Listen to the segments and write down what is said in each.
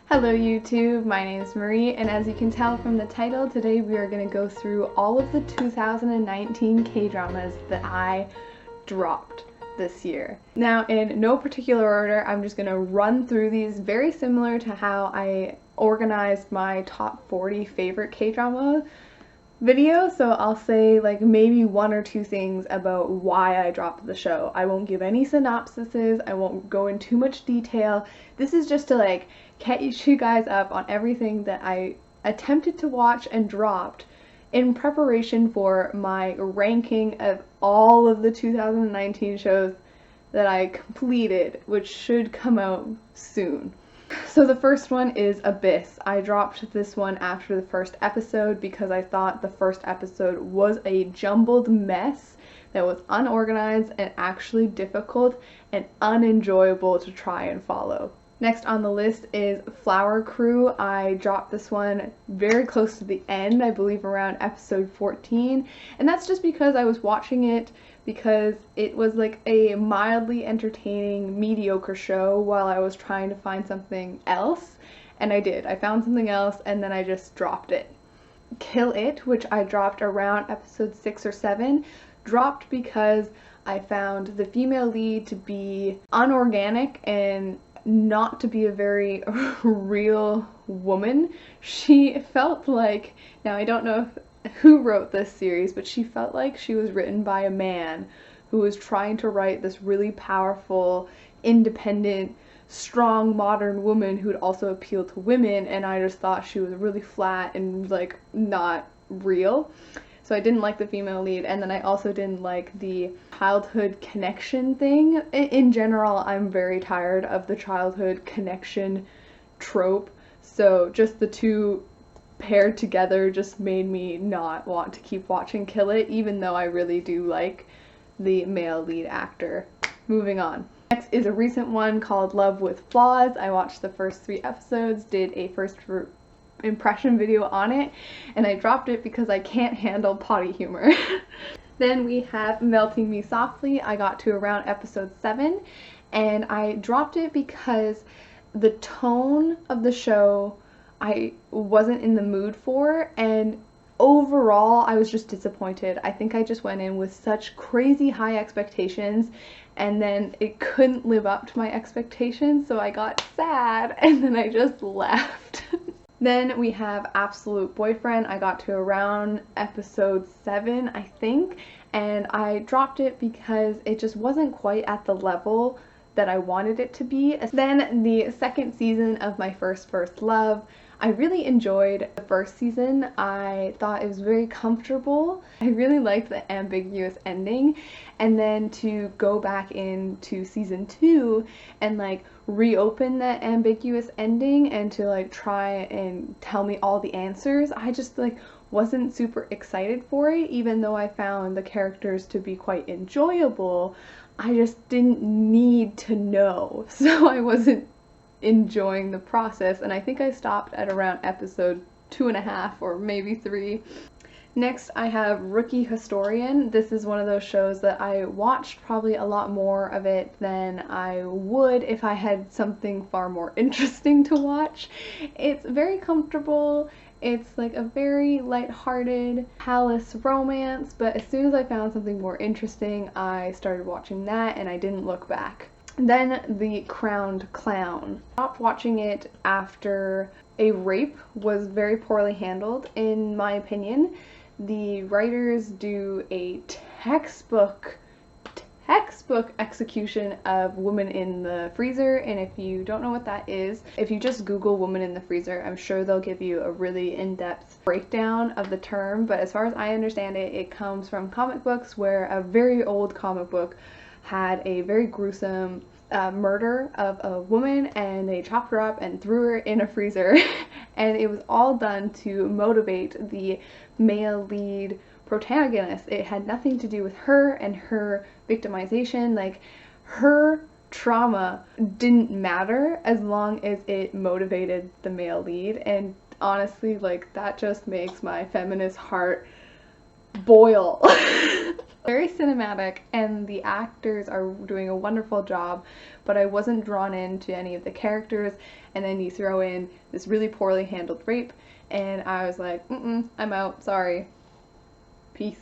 Hello YouTube, my name is Marie, and as you can tell from the title, today we are going to go through all of the 2019 K-dramas that I dropped this year. Now, in no particular order, I'm just going to run through these, very similar to how I organized my top 40 favorite K-drama video, so I'll say like maybe one or two things about why I dropped the show. I won't give any synopsises, I won't go in too much detail. This is just to like catch you guys up on everything that I attempted to watch and dropped in preparation for my ranking of all of the 2019 shows that I completed, which should come out soon. So the first one is Abyss. I dropped this one after the first episode because I thought the first episode was a jumbled mess that was unorganized and actually difficult and unenjoyable to try and follow. Next on the list is Flower Crew. I dropped this one very close to the end, I believe around episode 14, and that's just because I was watching it because it was like a mildly entertaining, mediocre show while I was trying to find something else, and I did. I found something else and then I just dropped it. Kill It, which I dropped around episode 6 or 7, dropped because I found the female lead to be unorganic and not to be a very real woman. She felt like, now I don't know who wrote this series, but she felt like she was written by a man who was trying to write this really powerful, independent, strong, modern woman who'd also appeal to women, and I just thought she was really flat and like not real. So I didn't like the female lead, and then I also didn't like the childhood connection thing. In general, I'm very tired of the childhood connection trope, so just the two paired together just made me not want to keep watching Kill It, even though I really do like the male lead actor. Moving on. Next is a recent one called Love with Flaws. I watched the first 3 episodes, did a first impression video on it, and I dropped it because I can't handle potty humor. Then we have Melting Me Softly. I got to around episode 7 and I dropped it because the tone of the show I wasn't in the mood for, and overall I was just disappointed. I think I just went in with such crazy high expectations and then it couldn't live up to my expectations, so I got sad and then I just left. Then we have Absolute Boyfriend. I got to around episode 7, I think, and I dropped it because it just wasn't quite at the level that I wanted it to be. Then the second season of My First Love. I really enjoyed the first season. I thought it was very comfortable. I really liked the ambiguous ending, and then to go back into season 2 and like reopen that ambiguous ending and to like try and tell me all the answers, I just like wasn't super excited for it. Even though I found the characters to be quite enjoyable, I just didn't need to know, so I wasn't enjoying the process, and I think I stopped at around episode 2.5 or maybe 3. Next I have Rookie Historian. This is one of those shows that I watched probably a lot more of it than I would if I had something far more interesting to watch. It's very comfortable. It's like a very lighthearted palace romance, but as soon as I found something more interesting, I started watching that and I didn't look back. Then The Crowned Clown. I stopped watching it after a rape was very poorly handled, in my opinion. The writers do a textbook execution of Woman in the Freezer, and if you don't know what that is, if you just Google Woman in the Freezer, I'm sure they'll give you a really in-depth breakdown of the term, but as far as I understand it, it comes from comic books where a very old comic book had a very gruesome murder of a woman, and they chopped her up and threw her in a freezer and it was all done to motivate the male lead protagonist. It had nothing to do with her and her victimization. Like, her trauma didn't matter as long as it motivated the male lead, and honestly, like, that just makes my feminist heart boil. Very cinematic, and the actors are doing a wonderful job, but I wasn't drawn into any of the characters, and then you throw in this really poorly handled rape, and I was like, I'm out, sorry. Peace.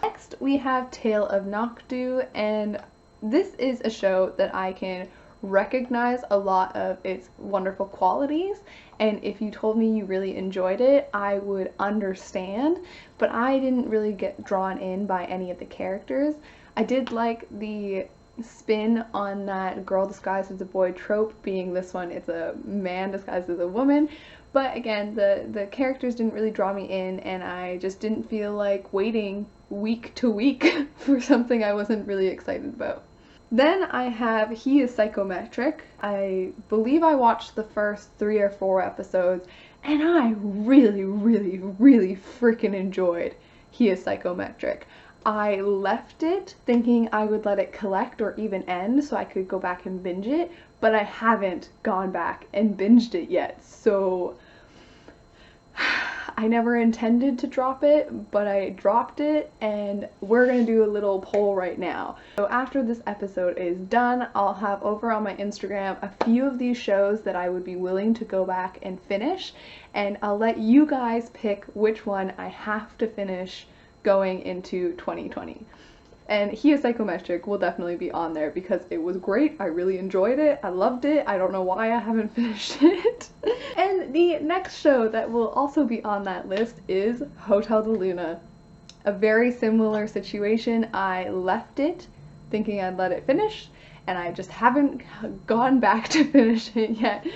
Next we have Tale of Nokdu, and this is a show that I can recognize a lot of its wonderful qualities, and if you told me you really enjoyed it, I would understand, but I didn't really get drawn in by any of the characters. I did like the spin on that girl disguised as a boy trope, being this one it's a man disguised as a woman, but again, the characters didn't really draw me in, and I just didn't feel like waiting week to week for something I wasn't really excited about. Then I have He is Psychometric. I believe I watched the first 3 or 4 episodes, and I really freaking enjoyed He is Psychometric. I left it thinking I would let it collect or even end so I could go back and binge it, but I haven't gone back and binged it yet, so I never intended to drop it, but I dropped it, and we're gonna do a little poll right now. So after this episode is done, I'll have over on my Instagram a few of these shows that I would be willing to go back and finish, and I'll let you guys pick which one I have to finish going into 2020. And He is Psychometric will definitely be on there because it was great. I really enjoyed it. I loved it. I don't know why I haven't finished it. And the next show that will also be on that list is Hotel de Luna. A very similar situation. I left it thinking I'd let it finish, and I just haven't gone back to finish it yet.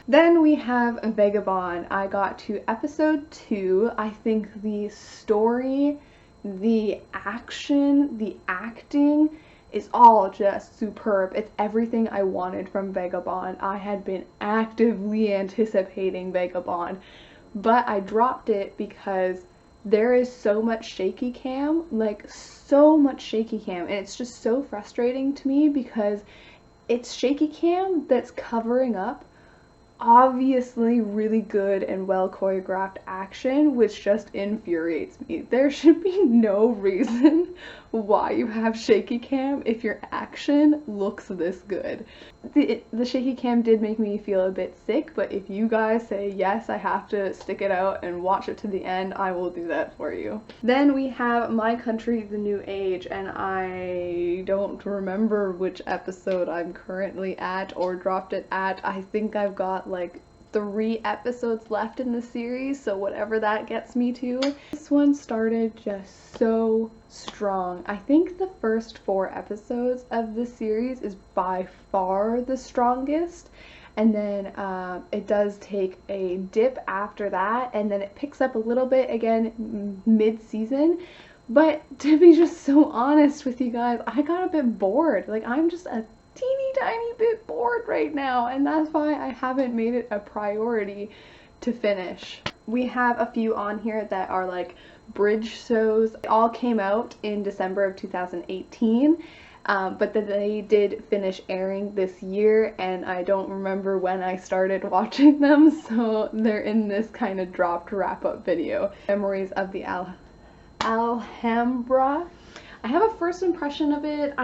Then we have Vagabond. I got to episode 2. I think the story, the action, the acting is all just superb. It's everything I wanted from Vagabond. I had been actively anticipating Vagabond, but I dropped it because there is so much shaky cam, like so much shaky cam, and it's just so frustrating to me because it's shaky cam that's covering up obviously really good and well choreographed action, which just infuriates me. There should be no reason why you have shaky cam if your action looks this good. The shaky cam did make me feel a bit sick, but if you guys say yes, I have to stick it out and watch it to the end, I will do that for you. Then we have My Country, The New Age, and I don't remember which episode I'm currently at or dropped it at. I think I've got like 3 episodes left in the series, so whatever that gets me to. This one started just so strong. I think the first 4 episodes of this series is by far the strongest, and then it does take a dip after that, and then it picks up a little bit again mid-season. But to be just so honest with you guys, I got a bit bored. Like, I'm just a teeny tiny bit bored right now, and that's why I haven't made it a priority to finish. We have a few on here that are like bridge shows. They all came out in December of 2018, but then they did finish airing this year, and I don't remember when I started watching them, so they're in this kind of dropped wrap-up video. Memories of the Alhambra. I have a first impression of it.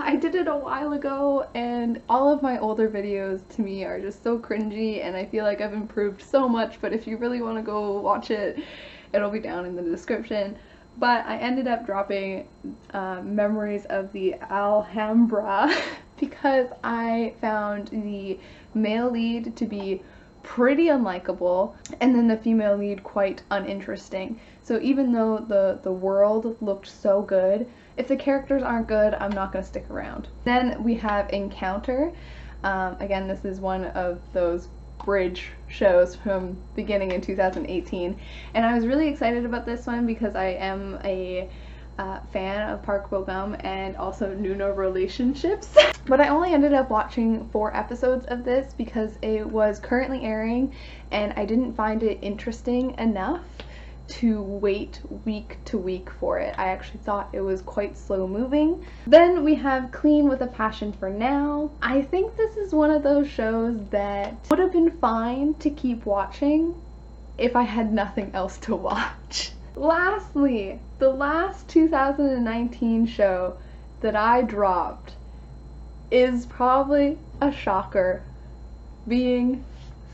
I did it a while ago, and all of my older videos to me are just so cringy, and I feel like I've improved so much, but if you really want to go watch it, it'll be down in the description. But I ended up dropping Memories of the Alhambra because I found the male lead to be pretty unlikable, and then the female lead quite uninteresting. So even though the world looked so good, if the characters aren't good, I'm not going to stick around. Then we have Encounter. Again, this is one of those bridge shows from beginning in 2018, and I was really excited about this one because I am a fan of Park Bo-gum and also Nuno relationships. But I only ended up watching 4 episodes of this because it was currently airing and I didn't find it interesting enough to wait week to week for it. I actually thought it was quite slow moving. Then we have Clean with a Passion for Now. I think this is one of those shows that would have been fine to keep watching if I had nothing else to watch. Lastly, the last 2019 show that I dropped is probably a shocker, being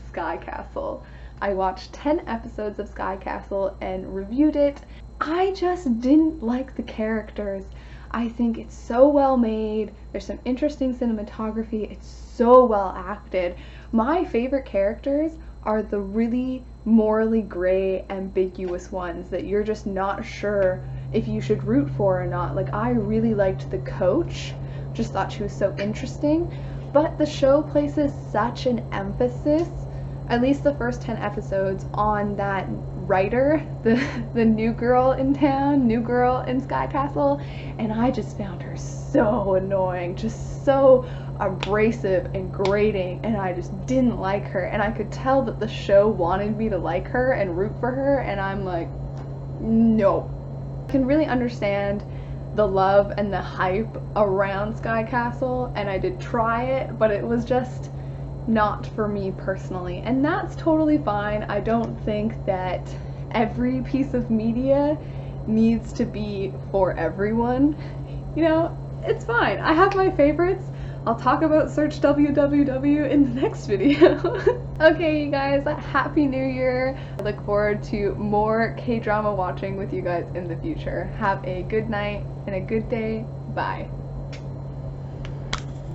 Sky Castle. I watched 10 episodes of Sky Castle and reviewed it. I just didn't like the characters. I think it's so well made, there's some interesting cinematography, it's so well acted. My favorite characters are the really morally gray, ambiguous ones that you're just not sure if you should root for or not. Like, I really liked the coach, just thought she was so interesting, but the show places such an emphasis, at least the first 10 episodes, on that writer, the new girl in town, new girl in Sky Castle, and I just found her so annoying, just so abrasive and grating, and I just didn't like her, and I could tell that the show wanted me to like her and root for her, and I'm like, no. I can really understand the love and the hype around Sky Castle, and I did try it, but it was just not for me personally, and that's totally fine. I don't think that every piece of media needs to be for everyone. You know, it's fine. I have my favorites. I'll talk about Search WWW in the next video. Okay, you guys, Happy New Year. I look forward to more K-drama watching with you guys in the future. Have a good night and a good day. Bye.